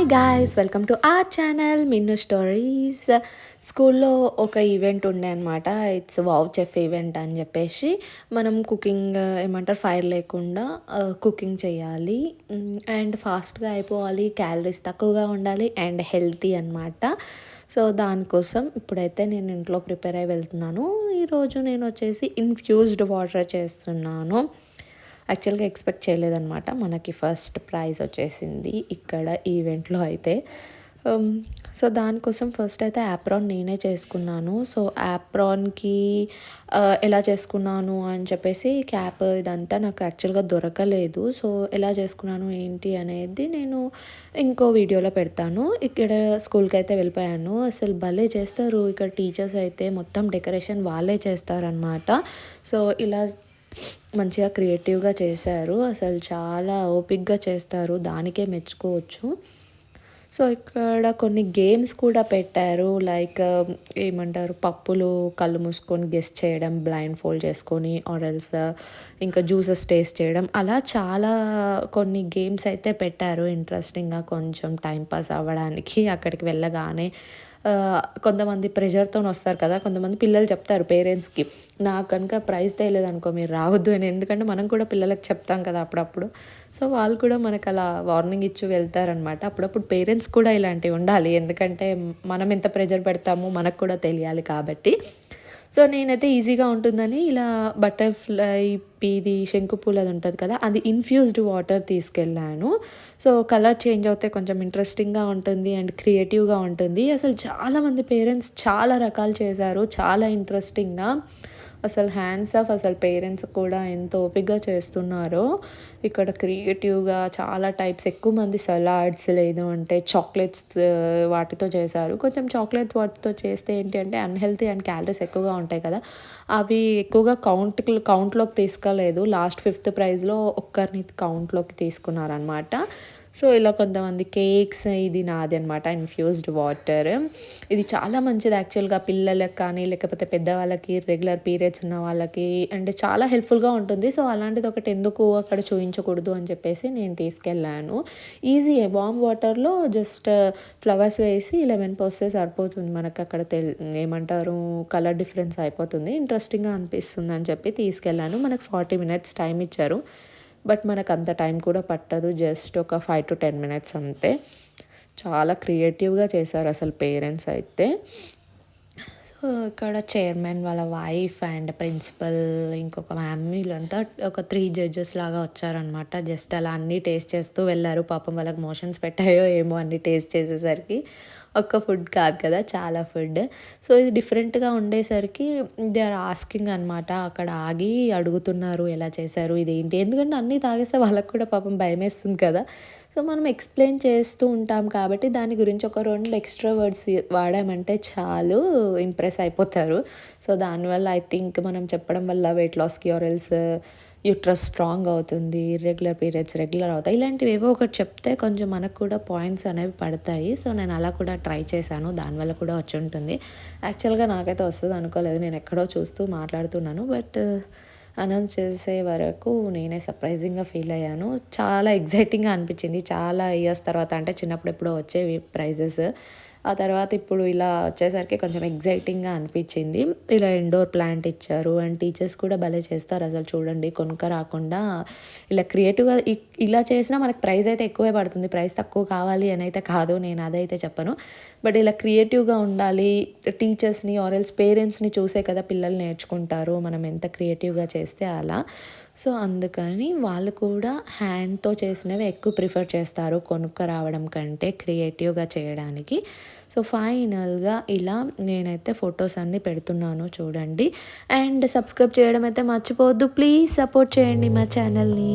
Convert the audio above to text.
Hi guys, welcome to our channel Minnu stories. స్కూల్లో ఒక event ఉండే అనమాట. ఇట్స్ వావ్ చెఫ్ ఈవెంట్ అని చెప్పేసి మనం కుకింగ్ ఏమంటారు ఫైర్ లేకుండా కుకింగ్ చేయాలి అండ్ ఫాస్ట్గా అయిపోవాలి, క్యాలరీస్ తక్కువగా ఉండాలి అండ్ హెల్తీ అనమాట. సో దానికోసం ఇప్పుడైతే నేను ఇంట్లో ప్రిపేర్ అయి వెళ్తున్నాను. ఈరోజు నేను వచ్చేసి ఇన్ఫ్యూజ్డ్ వాటర్ చేస్తున్నాను. యాక్చువల్గా ఎక్స్పెక్ట్ చేయలేదన్నమాట. మనకి ఫస్ట్ ప్రైజ్ వచ్చేసింది ఇక్కడ ఈవెంట్లో అయితే. సో దానికోసం ఫస్ట్ అయితే యాప్రాన్ నేనే చేసుకున్నాను. సో యాప్రాన్కి ఎలా చేసుకున్నాను అని చెప్పేసి క్యాప్ ఇదంతా నాకు యాక్చువల్గా దొరకలేదు. సో ఎలా చేసుకున్నాను ఏంటి అనేది నేను ఇంకో వీడియోలో పెడతాను. ఇక్కడ స్కూల్కి అయితే వెళ్ళిపోయాను. అసలు భలే చేస్తారు ఇక్కడ టీచర్స్ అయితే, మొత్తం డెకరేషన్ వాళ్ళే చేస్తారనమాట. సో ఇలా మంచిగా క్రియేటివ్గా చేశారు. అసలు చాలా ఓపిక్గా చేస్తారు, దానికే మెచ్చుకోవచ్చు. సో ఇక్కడ కొన్ని గేమ్స్ కూడా పెట్టారు. లైక్ ఏమంటారు, పప్పులు కళ్ళు మూసుకొని గెస్ చేయడం, బ్లైండ్ ఫోల్డ్ చేసుకొని, ఆరెల్స్ ఇంకా జ్యూసెస్ టేస్ట్ చేయడం, అలా చాలా కొన్ని గేమ్స్ అయితే పెట్టారు ఇంట్రెస్టింగ్గా కొంచెం టైంపాస్ అవ్వడానికి. అక్కడికి వెళ్ళగానే కొంతమంది ప్రెషర్తో వస్తారు కదా, కొంతమంది పిల్లలు చెప్తారు పేరెంట్స్కి, నాకు కనుక ప్రైజ్ తేలేదనుకో మీరు రావద్దు అని. ఎందుకంటే మనం కూడా పిల్లలకు చెప్తాం కదా అప్పుడప్పుడు. సో వాళ్ళు కూడా మనకు అలా వార్నింగ్ ఇచ్చి వెళ్తారనమాట. అప్పుడప్పుడు పేరెంట్స్ కూడా ఇలాంటివి ఉండాలి, ఎందుకంటే మనం ఎంత ప్రెషర్ పెడతామో మనకు కూడా తెలియాలి కాబట్టి. సో నేనైతే ఈజీగా ఉంటుందని ఇలా బటర్ఫ్లై ఇది శంకుపూలు అది ఉంటుంది కదా, అది ఇన్ఫ్యూజ్డ్ వాటర్ తీసుకెళ్ళాను. సో కలర్ చేంజ్ అవుతే కొంచెం ఇంట్రెస్టింగ్గా ఉంటుంది అండ్ క్రియేటివ్గా ఉంటుంది. అసలు చాలామంది పేరెంట్స్ చాలా రకాలు చేశారు, చాలా ఇంట్రెస్టింగ్గా. అసలు హ్యాండ్స్ ఆఫ్, అసలు పేరెంట్స్ కూడా ఎంత ఓపికగా చేస్తున్నారో. ఇక్కడ క్రియేటివ్గా చాలా టైప్స్, ఎక్కువ మంది సలాడ్స్ లేదు అంటే చాక్లెట్స్ వాటితో చేశారు. కొంచెం చాక్లెట్ వాటితో చేస్తే ఏంటి అంటే అన్హెల్తీ అండ్ క్యాలరీస్ ఎక్కువగా ఉంటాయి కదా, అవి ఎక్కువగా కౌంట్లోకి తీసుకోలేదు. లాస్ట్ 5th ప్రైజ్లో ఒక్కరిని కౌంట్లోకి తీసుకున్నారనమాట. సో ఇలా కొంతమంది కేక్స్, ఇది నాది అనమాట ఇన్ఫ్యూజ్డ్ వాటర్. ఇది చాలా మంచిది యాక్చువల్గా పిల్లలకు కానీ లేకపోతే పెద్దవాళ్ళకి, రెగ్యులర్ పీరియడ్స్ ఉన్న వాళ్ళకి అండ్ చాలా హెల్ప్ఫుల్గా ఉంటుంది. సో అలాంటిది ఒకటి ఎందుకు అక్కడ చూపించకూడదు అని చెప్పేసి నేను తీసుకెళ్ళాను. ఈజీ, వామ్ వాటర్లో జస్ట్ ఫ్లవర్స్ వేసి లెమన్ పోస్తే సరిపోతుంది. మనకు అక్కడ ఏమంటారు కలర్ డిఫరెన్స్ అయిపోతుంది, ఇంట్రెస్టింగ్గా అనిపిస్తుంది అని చెప్పి తీసుకెళ్ళాను. మనకు 40 minutes టైం ఇచ్చారు, బట్ మనకు అంత టైం కూడా పట్టదు, జస్ట్ ఒక 5 to 10 minutes అంతే. చాలా క్రియేటివ్గా చేశారు అసలు పేరెంట్స్ అయితే. సో ఇక్కడ చైర్మన్ వాళ్ళ వైఫ్ అండ్ ప్రిన్సిపల్ ఇంకొక మ్యామ్, వీళ్ళంతా ఒక 3 judges లాగా వచ్చారనమాట. జస్ట్ అలా అన్నీ టేస్ట్ చేస్తూ వెళ్ళారు. పాపం వాళ్ళకి మోషన్స్ పెట్టాయో ఏమో అన్నీ టేస్ట్ చేసేసరికి. ఒక్క ఫుడ్ కాదు కదా, చాలా ఫుడ్. సో ఇది డిఫరెంట్గా ఉండేసరికి దే ఆర్ ఆస్కింగ్ అనమాట. అక్కడ ఆగి అడుగుతున్నారు ఎలా చేశారు ఇదేంటి, ఎందుకంటే అన్నీ తాగేస్తే వాళ్ళకు కూడా పాపం భయమేస్తుంది కదా. సో మనం ఎక్స్ప్లెయిన్ చేస్తూ ఉంటాం కాబట్టి దాని గురించి ఒక 2 ఎక్స్ట్రా వర్డ్స్ వాడామంటే చాలు, ఇంప్రెస్ అయిపోతారు. సో దానివల్ల ఐ థింక్ మనం చెప్పడం వల్ల వెయిట్ లాస్కి ఆరెల్స్ యూట్రస్ స్ట్రాంగ్ అవుతుంది, ఇర్రెగ్యులర్ పీరియడ్స్ రెగ్యులర్ అవుతాయి, ఇలాంటివి ఏవో ఒకటి చెప్తే కొంచెం మనకు కూడా పాయింట్స్ అనేవి పడతాయి. సో నేను అలా కూడా ట్రై చేశాను, దానివల్ల కూడా వచ్చి ఉంటుంది. యాక్చువల్గా నాకైతే వస్తుంది అనుకోలేదు, నేను ఎక్కడో చూస్తూ మాట్లాడుతున్నాను. బట్ అనౌన్స్ చేసే వరకు నేనే సర్ప్రైజింగ్గా ఫీల్ అయ్యాను. చాలా ఎగ్జైటింగ్గా అనిపించింది. చాలా ఇయర్స్ తర్వాత, అంటే చిన్నప్పుడు ఎప్పుడో వచ్చేవి ప్రైజెస్, ఆ తర్వాత ఇప్పుడు ఇలా వచ్చేసరికి కొంచెం ఎగ్జైటింగ్గా అనిపించింది. ఇలా ఇండోర్ ప్లాంట్ ఇచ్చారు అండ్ టీచర్స్ కూడా భలే చేస్తారు అసలు. చూడండి, కొనుక్క రాకుండా ఇలా క్రియేటివ్గా ఇలా చేసినా మనకు ప్రైస్ అయితే ఎక్కువే పడుతుంది. ప్రైస్ తక్కువ కావాలి అని అయితే కాదు, నేను అదైతే చెప్పను. బట్ ఇలా క్రియేటివ్గా ఉండాలి. టీచర్స్ని ఆరెల్స్ పేరెంట్స్ని చూసే కదా పిల్లలు నేర్చుకుంటారు, మనం ఎంత క్రియేటివ్గా చేస్తే అలా. సో అందుకని వాళ్ళు కూడా హ్యాండ్తో చేసినవి ఎక్కువ ప్రిఫర్ చేస్తారు కొనుక్క రావడం కంటే, క్రియేటివ్గా చేయడానికి. సో ఫైనల్గా ఇలా నేనైతే ఫొటోస్ అన్నీ పెడుతున్నాను చూడండి. అండ్ సబ్స్క్రైబ్ చేయడం అయితే మర్చిపోవద్దు, ప్లీజ్ సపోర్ట్ చేయండి మా ఛానల్ని.